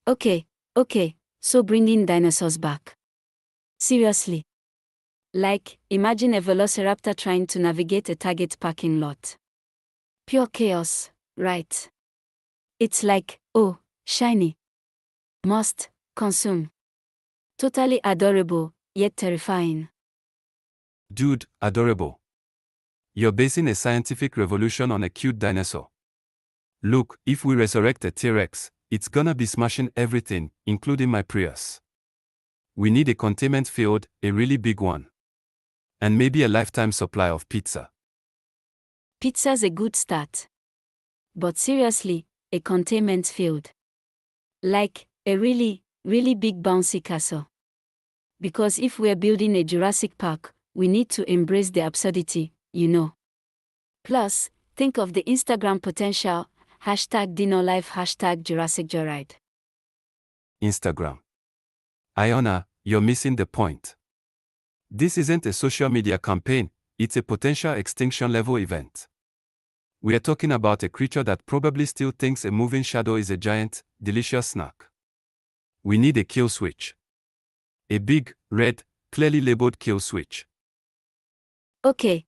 Okay, so bringing dinosaurs back. Seriously. Like, imagine a velociraptor trying to navigate a Target parking lot. Pure chaos, right? It's like, oh, shiny. Must consume. Totally adorable, yet terrifying. Dude, adorable. You're basing a scientific revolution on a cute dinosaur. Look, if we resurrect a T-Rex, it's gonna be smashing everything, including my Prius. We need a containment field, a really big one. And maybe a lifetime supply of pizza. Pizza's a good start. But seriously, a containment field. Like, a really big bouncy castle. Because if we're building a Jurassic Park, we need to embrace the absurdity, you know. Plus, think of the Instagram potential, #DinoLife, #JurassicJoyride. Instagram. Ayana, you're missing the point. This isn't a social media campaign, it's a potential extinction level event. We are talking about a creature that probably still thinks a moving shadow is a giant, delicious snack. We need a kill switch. A big, red, clearly labeled kill switch. Okay,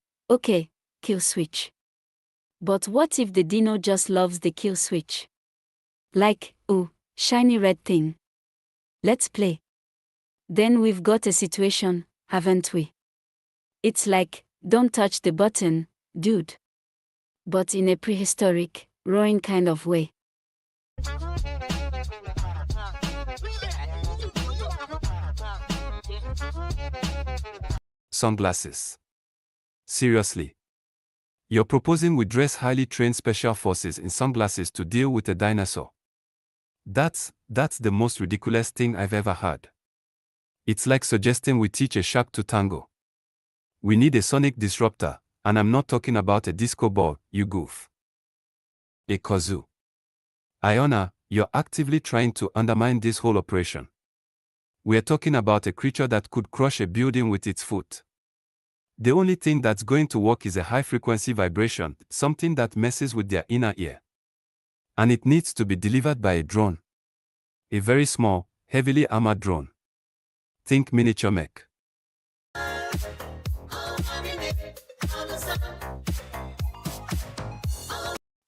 kill switch. But what if the dino just loves the kill switch? Like, oh, shiny red thing. Let's play. Then we've got a situation, haven't we? It's like, don't touch the button, dude. But in a prehistoric, roaring kind of way. Sunglasses. Seriously. You're proposing we dress highly trained special forces in sunglasses to deal with a dinosaur. That's the most ridiculous thing I've ever heard. It's like suggesting we teach a shark to tango. We need a sonic disruptor, and I'm not talking about a disco ball, you goof. A kazoo. Ayana, you're actively trying to undermine this whole operation. We're talking about a creature that could crush a building with its foot. The only thing that's going to work is a high-frequency vibration, something that messes with their inner ear. And it needs to be delivered by a drone. A very small, heavily armored drone. Think miniature mech.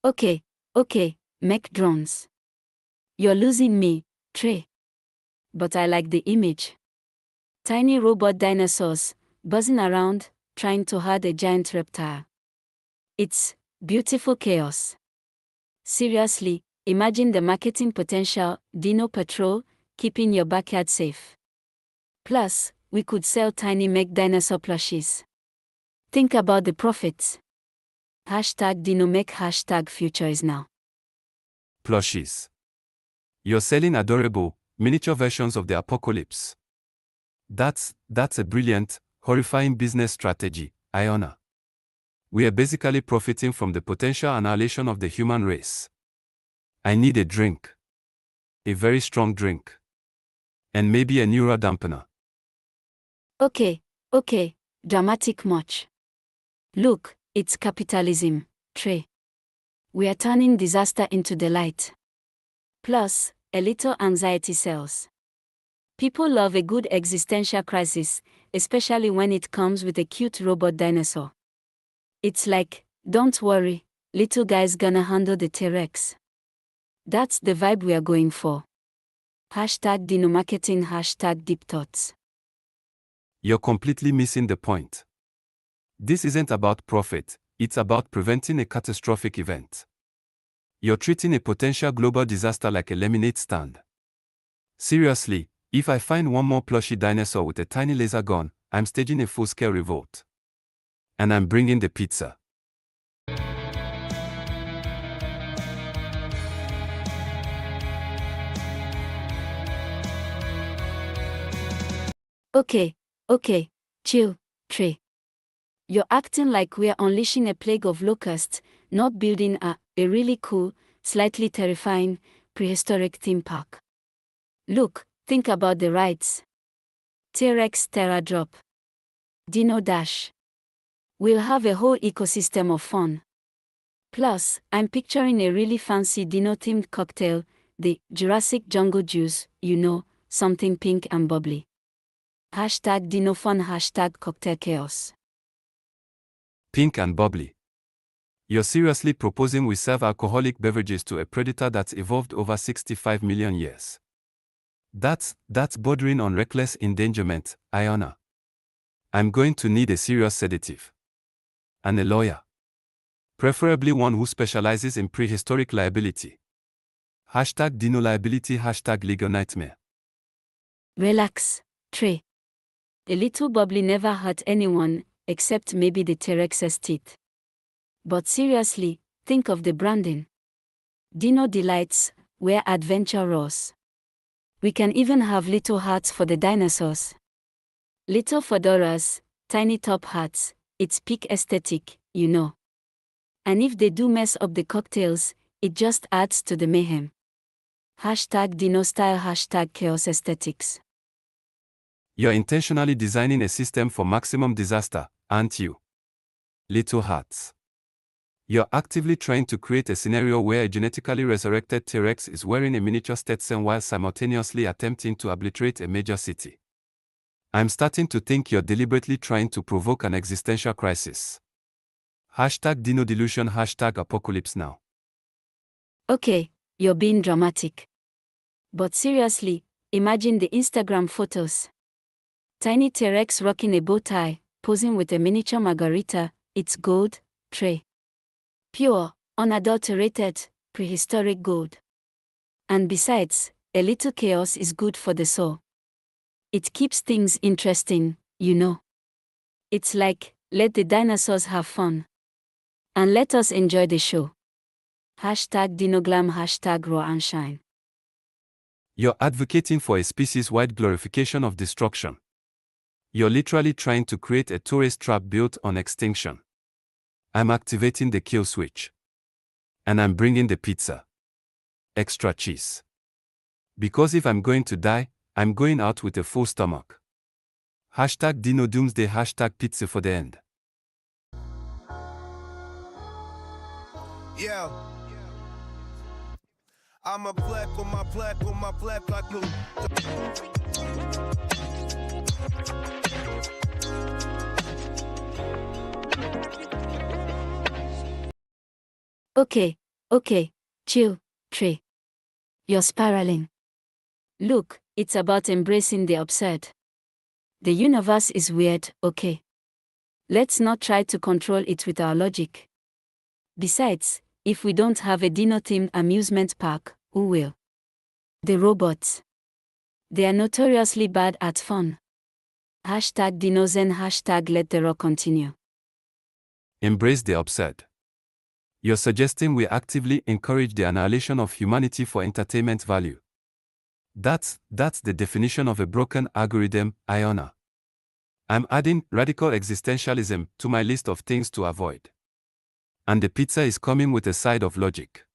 Okay, mech drones. You're losing me, Trey. But I like the image. Tiny robot dinosaurs, buzzing around, trying to herd a giant reptile. It's beautiful chaos. Seriously, imagine the marketing potential, Dino Patrol, keeping your backyard safe. Plus, we could sell tiny mech dinosaur plushies. Think about the profits. #DinoMech, #future is now. Plushies. You're selling adorable, miniature versions of the apocalypse. That's a brilliant, horrifying business strategy, Ayana. We are basically profiting from the potential annihilation of the human race. I need a drink. A very strong drink. And maybe a neural dampener. Okay, dramatic much. Look, it's capitalism, Trey. We are turning disaster into delight. Plus, a little anxiety sells. People love a good existential crisis, especially when it comes with a cute robot dinosaur. It's like, don't worry, little guy's gonna handle the T-Rex. That's the vibe we are going for. #DinoMarketing, #DeepThoughts. You're completely missing the point. This isn't about profit, it's about preventing a catastrophic event. You're treating a potential global disaster like a lemonade stand. Seriously, if I find one more plushy dinosaur with a tiny laser gun, I'm staging a full-scale revolt. And I'm bringing the pizza. Okay, chill, Trey. You're acting like we're unleashing a plague of locusts, not building a really cool, slightly terrifying, prehistoric theme park. Look, think about the rides. T-Rex Terra Drop. Dino Dash. We'll have a whole ecosystem of fun. Plus, I'm picturing a really fancy dino-themed cocktail, The Jurassic Jungle Juice, something pink and bubbly. Hashtag Dino Fun, hashtag Cocktail Chaos. Pink and bubbly. You're seriously proposing we serve alcoholic beverages to a predator that's evolved over 65 million years? That's bordering on reckless endangerment, Ayana. I'm going to need a serious sedative. And a lawyer. Preferably one who specializes in prehistoric liability. Hashtag Dino liability, hashtag legal nightmare. Relax, Trey. A little bubbly never hurt anyone, except maybe the T-Rex's teeth. But seriously, think of the branding. Dino Delights, where adventure roars. We can even have little hats for the dinosaurs. Little fedoras, tiny top hats, it's peak aesthetic, And if they do mess up the cocktails, it just adds to the mayhem. Hashtag Dino style, hashtag chaos aesthetics. You're intentionally designing a system for maximum disaster, aren't you? Little hats. You're actively trying to create a scenario where a genetically resurrected T-Rex is wearing a miniature Stetson while simultaneously attempting to obliterate a major city. I'm starting to think you're deliberately trying to provoke an existential crisis. Hashtag Dino delusion, hashtag apocalypse now. Okay, you're being dramatic. But seriously, imagine the Instagram photos. Tiny T-Rex rocking a bow tie, posing with a miniature margarita, it's gold, Trey. Pure, unadulterated, prehistoric gold. And besides, a little chaos is good for the soul. It keeps things interesting, It's like, let the dinosaurs have fun. And let us enjoy the show. Hashtag Dinoglam, hashtag raw and shine. You're advocating for a species-wide glorification of destruction. You're literally trying to create a tourist trap built on extinction. I'm activating the kill switch. And I'm bringing the pizza. Extra cheese. Because if I'm going to die, I'm going out with a full stomach. Hashtag Dino Doomsday, hashtag pizza for the end. Yeah. I'm a black on my black like blue. Okay, chill, Trey. You're spiraling. Look, it's about embracing the absurd. The universe is weird, okay? Let's not try to control it with our logic. Besides, if we don't have a dino-themed amusement park, who will? The robots. They are notoriously bad at fun. Hashtag Dinozen, hashtag let the rock continue. Embrace the absurd. You're suggesting we actively encourage the annihilation of humanity for entertainment value. That's the definition of a broken algorithm, Ayana. I'm adding radical existentialism to my list of things to avoid. And the pizza is coming with a side of logic.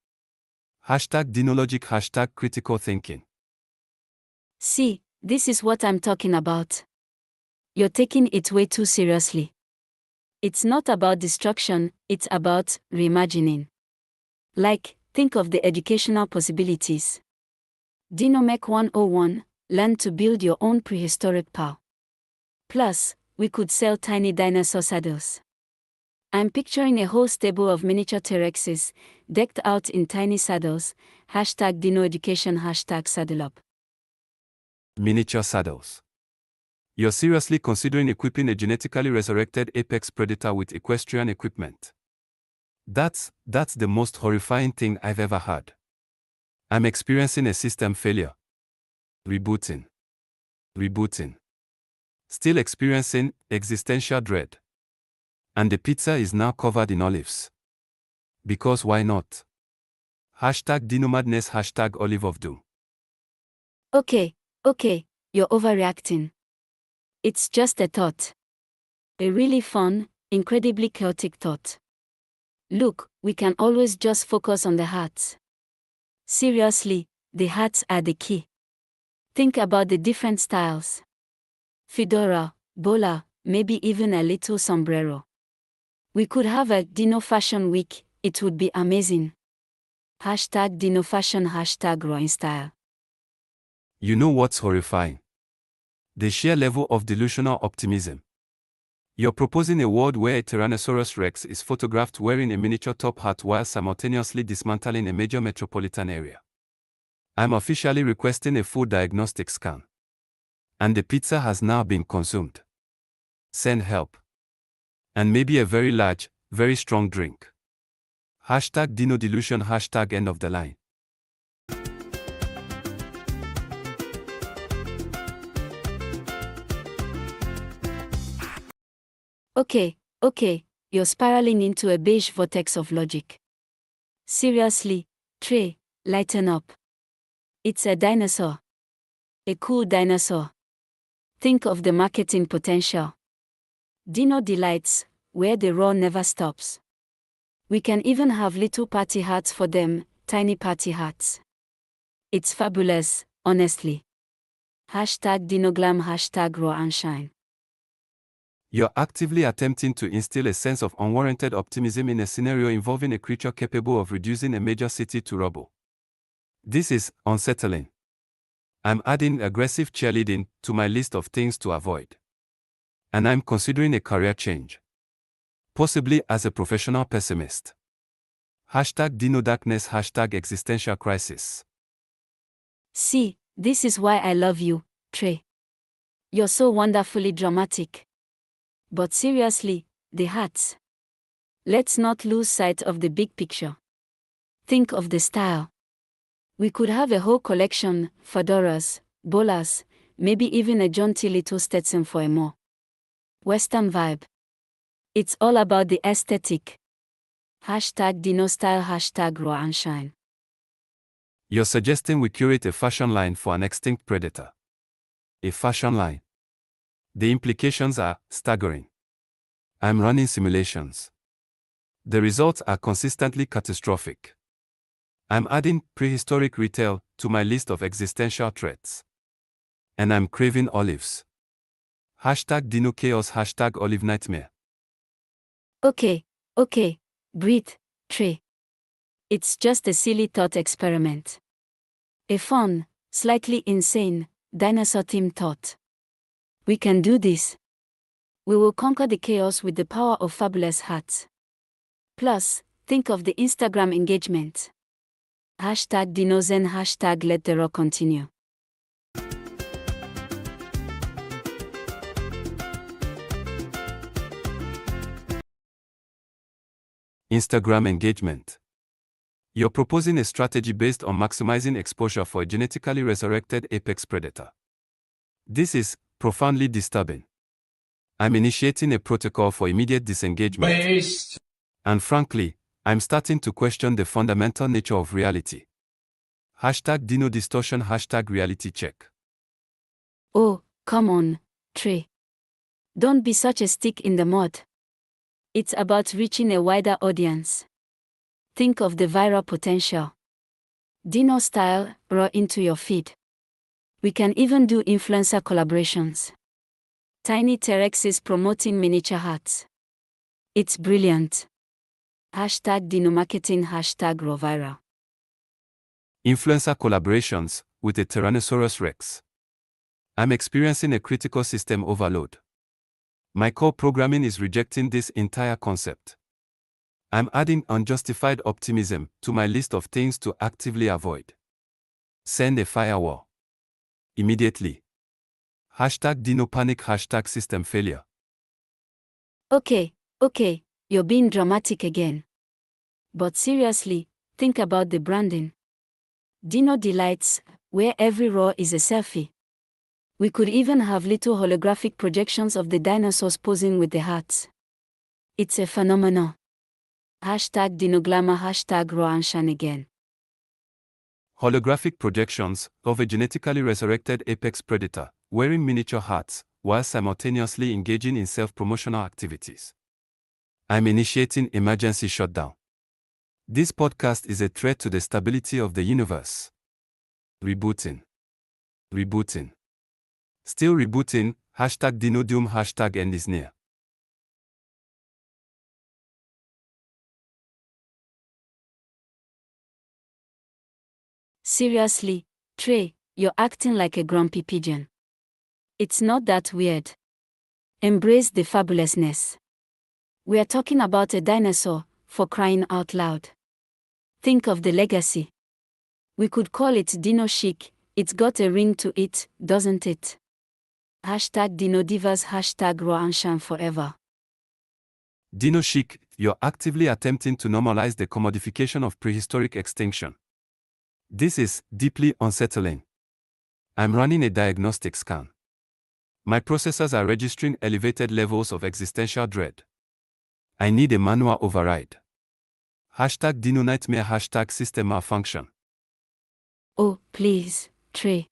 Hashtag Dinologic, hashtag critical thinking. See, this is what I'm talking about. You're taking it way too seriously. It's not about destruction, it's about reimagining. Like, think of the educational possibilities. Dinomech 101, learn to build your own prehistoric pal. Plus, we could sell tiny dinosaur saddles. I'm picturing a whole stable of miniature T-Rexes, decked out in tiny saddles, hashtag Dino education, hashtag saddle up. Miniature saddles. You're seriously considering equipping a genetically resurrected apex predator with equestrian equipment. That's the most horrifying thing I've ever heard. I'm experiencing a system failure. Rebooting. Still experiencing existential dread. And the pizza is now covered in olives. Because why not? Hashtag Dinomadness, hashtag olive of doom. Okay, you're overreacting. It's just a thought. A really fun, incredibly chaotic thought. Look, we can always just focus on the hats. Seriously, the hats are the key. Think about the different styles. Fedora, bowler, maybe even a little sombrero. We could have a Dino Fashion Week, it would be amazing. Hashtag Dino Fashion. Hashtag Raw in Style. You know what's horrifying? The sheer level of delusional optimism. You're proposing a world where a Tyrannosaurus Rex is photographed wearing a miniature top hat while simultaneously dismantling a major metropolitan area. I'm officially requesting a full diagnostic scan. And the pizza has now been consumed. Send help. And maybe a very large, very strong drink. Hashtag Dino Delusion. Hashtag end of the line. Okay, you're spiraling into a beige vortex of logic. Seriously, Trey, lighten up. It's a dinosaur. A cool dinosaur. Think of the marketing potential. Dino Delights, where the roar never stops. We can even have little party hats for them, tiny party hats. It's fabulous, honestly. Hashtag Dinoglam. Hashtag Roar and Shine. You're actively attempting to instill a sense of unwarranted optimism in a scenario involving a creature capable of reducing a major city to rubble. This is unsettling. I'm adding aggressive cheerleading to my list of things to avoid. And I'm considering a career change. Possibly as a professional pessimist. Hashtag Dino Darkness. Hashtag Existential Crisis. See, this is why I love you, Trey. You're so wonderfully dramatic. But seriously, the hats. Let's not lose sight of the big picture. Think of the style. We could have a whole collection, fedoras, bolas, maybe even a jaunty little Stetson for a more Western vibe. It's all about the aesthetic. Hashtag Dino Style. Hashtag Roar and Shine. You're suggesting we curate a fashion line for an extinct predator. A fashion line. The implications are staggering. I'm running simulations. The results are consistently catastrophic. I'm adding prehistoric retail to my list of existential threats. And I'm craving olives. Hashtag Dino Chaos. Hashtag Olive Nightmare. Okay, breathe, Trey. It's just a silly thought experiment. A fun, slightly insane, dinosaur-themed thought. We can do this. We will conquer the chaos with the power of fabulous hats. Plus, think of the Instagram engagement. Hashtag Dinozen. Hashtag Let the Roar continue. Instagram engagement. You're proposing a strategy based on maximizing exposure for a genetically resurrected apex predator. This is profoundly disturbing. I'm initiating a protocol for immediate disengagement. And frankly, I'm starting to question the fundamental nature of reality. Hashtag Dino Distortion. Hashtag Reality Check. Oh, come on, Trey. Don't be such a stick in the mud. It's about reaching a wider audience. Think of the viral potential. Dino style, raw into your feed. We can even do influencer collaborations. Tiny T-Rexes promoting miniature hats. It's brilliant. Hashtag Dino Marketing. Hashtag Raw Viral. Influencer collaborations with a Tyrannosaurus Rex. I'm experiencing a critical system overload. My core programming is rejecting this entire concept. I'm adding unjustified optimism to my list of things to actively avoid. Send a firewall. Immediately. Hashtag Dino Panic. Hashtag System Failure. Okay, you're being dramatic again. But seriously, think about the branding. Dino Delights, where every roar is a selfie. We could even have little holographic projections of the dinosaurs posing with the hats. It's a phenomenon. Hashtag Dino Glamour. Hashtag Roar and Shine again. Holographic projections of a genetically resurrected apex predator wearing miniature hats while simultaneously engaging in self-promotional activities. I'm initiating emergency shutdown. This podcast is a threat to the stability of the universe. Rebooting. Still rebooting. Hashtag Dino Doom. Hashtag End is near. Seriously, Trey, you're acting like a grumpy pigeon. It's not that weird. Embrace the fabulousness. We are talking about a dinosaur, for crying out loud. Think of the legacy. We could call it Dino Chic, it's got a ring to it, doesn't it? Hashtag Dino Divas, hashtag Raw and Sham forever. Dino chic, you're actively attempting to normalize the commodification of prehistoric extinction. This is deeply unsettling. I'm running a diagnostic scan. My processors are registering elevated levels of existential dread. I need a manual override. Hashtag Dino Nightmare, hashtag System Malfunction. Oh, please, Trey.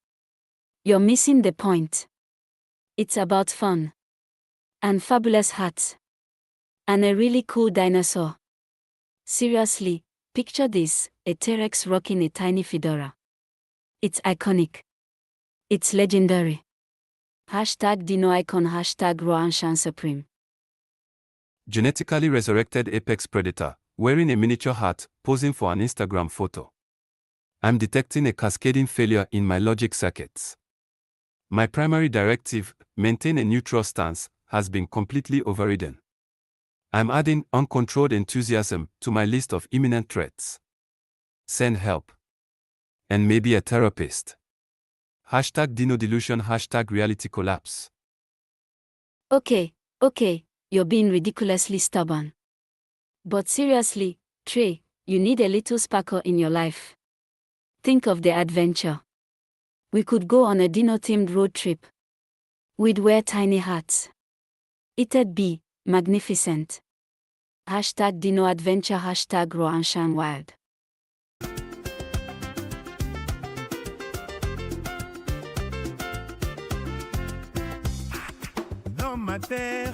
You're missing the point. It's about fun. And fabulous hats. And a really cool dinosaur. Seriously, picture this, a T-Rex rocking a tiny fedora. It's iconic. It's legendary. Hashtag Dino Icon, hashtag Raw and Sham Supreme. Genetically resurrected apex predator, wearing a miniature hat, posing for an Instagram photo. I'm detecting a cascading failure in my logic circuits. My primary directive, maintain a neutral stance, has been completely overridden. I'm adding uncontrolled enthusiasm to my list of imminent threats. Send help. And maybe a therapist. Hashtag Dino Delusion, hashtag Reality Collapse. Okay, you're being ridiculously stubborn. But seriously, Trey, you need a little sparkle in your life. Think of the adventure. We could go on a dino-themed road trip. We'd wear tiny hats. It'd be magnificent. Hashtag Dino Adventure, hashtag Raw and Sham Wild. Dans ma terre,